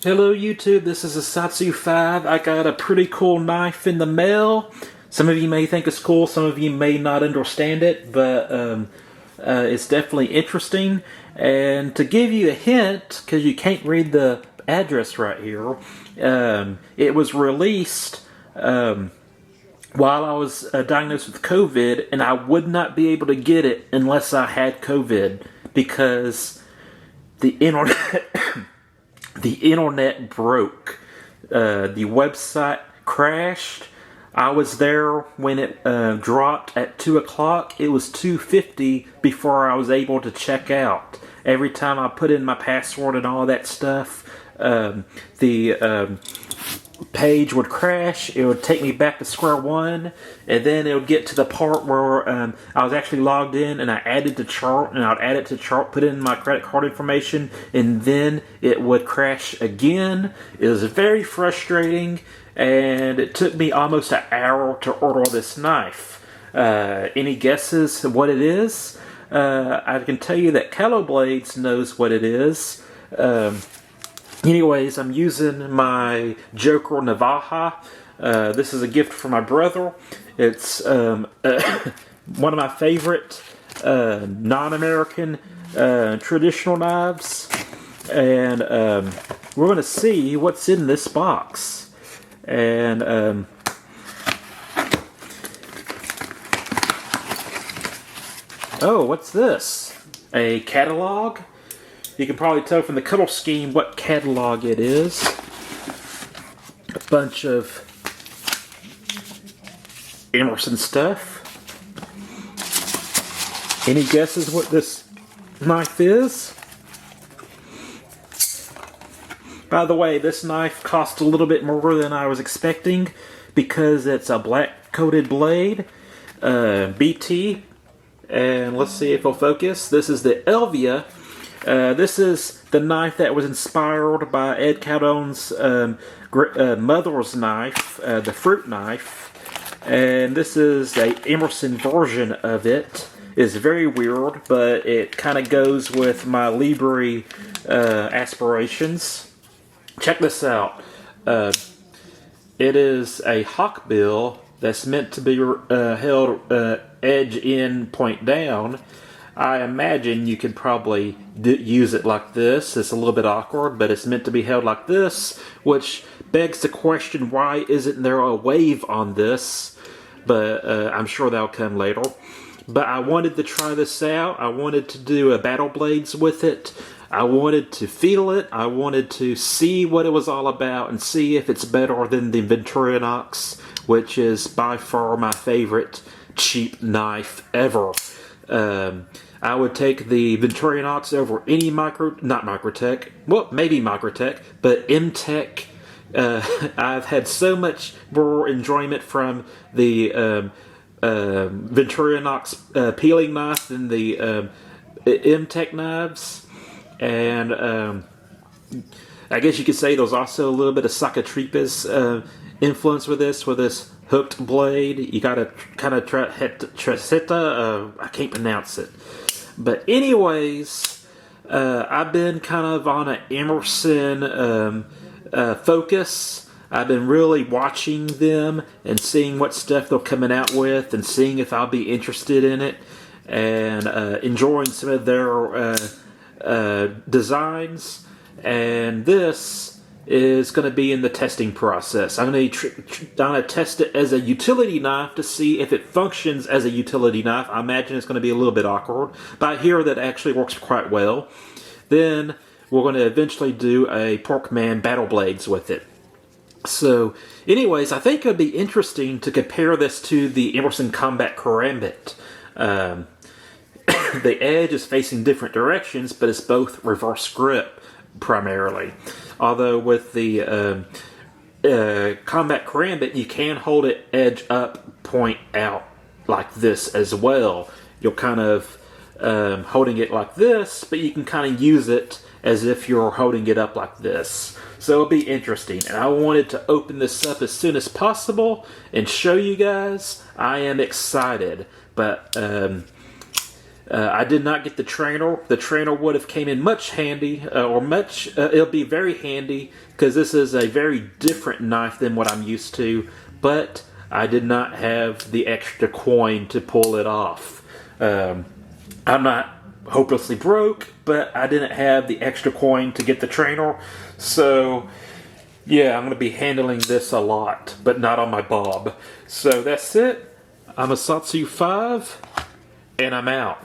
Hello YouTube, this is Asatsu 5. I got a pretty cool knife in the mail. Some of you may think it's cool, some of you may not understand it, but it's definitely interesting. And to give you a hint, because you can't read the address right here, it was released while I was diagnosed with COVID, and I would not be able to get it unless I had COVID, because the internet the internet broke. The website crashed. I was there when it dropped at 2 o'clock. It was 2:50 before I was able to check out. Every time I put in my password and all that stuff, the page would crash. It would take me back to square one, and then it would get to the part where I was actually logged in, and I added the chart, and I'd add it to the chart, put in my credit card information, and then it would crash again. It was very frustrating, and it took me almost an hour to order this knife. Any guesses what it is? I can tell you that Callow Blades knows what it is. Anyways, I'm using my Joker Navaja. This is a gift from my brother. It's one of my favorite non-American traditional knives. And we're going to see what's in this box. And oh, what's this? A catalog? You can probably tell from the color scheme what catalog it is. A bunch of Emerson stuff. Any guesses what this knife is? By the way, this knife cost a little bit more than I was expecting because it's a black coated blade. BT. And let's see if it'll focus. This is the Elvia. This is the knife that was inspired by Ed Caldone's mother's knife, the fruit knife. And this is a Emerson version of it. It's very weird, but it kind of goes with my Libre aspirations. Check this out. It is a hawkbill that's meant to be held edge in, point down. I imagine you could probably use it like this. It's a little bit awkward, but it's meant to be held like this, which begs the question, why isn't there a wave on this? But I'm sure that'll come later. But I wanted to try this out. I wanted to do a Battle Blades with it. I wanted to feel it. I wanted to see what it was all about and see if it's better than the Victorinox, which is by far my favorite cheap knife ever. I would take the Victorinox over any not Microtech, well, maybe Microtech, but MTech. I've had so much more enjoyment from the Victorinox peeling knife than the MTech knives. And I guess you could say there's also a little bit of Sakatripa's influence with this hooked blade. You gotta kind of Tresetta, I can't pronounce it. But anyways, I've been kind of on an Emerson focus. I've been really watching them and seeing what stuff they're coming out with and seeing if I'll be interested in it and enjoying some of their designs. And this is going to be in the testing process. I'm going to test it as a utility knife to see if it functions as a utility knife. I imagine it's going to be a little bit awkward, but I hear that it actually works quite well. Then we're going to eventually do a Porkman Battle Blades with it. So, anyways, I think it would be interesting to compare this to the Emerson Combat Karambit. The edge is facing different directions, but it's both reverse grip primarily. Although with the Combat Karambit, you can hold it edge up, point out like this as well. You're kind of holding it like this, but you can kind of use it as if you're holding it up like this. So it'll be interesting. And I wanted to open this up as soon as possible and show you guys. I am excited. But I did not get the trainer. The trainer would have came in much handy, it'll be very handy, because this is a very different knife than what I'm used to, but I did not have the extra coin to pull it off. I'm not hopelessly broke, but I didn't have the extra coin to get the trainer, so yeah, I'm going to be handling this a lot, but not on my bob. So that's it. I'm a Satsu 5, and I'm out.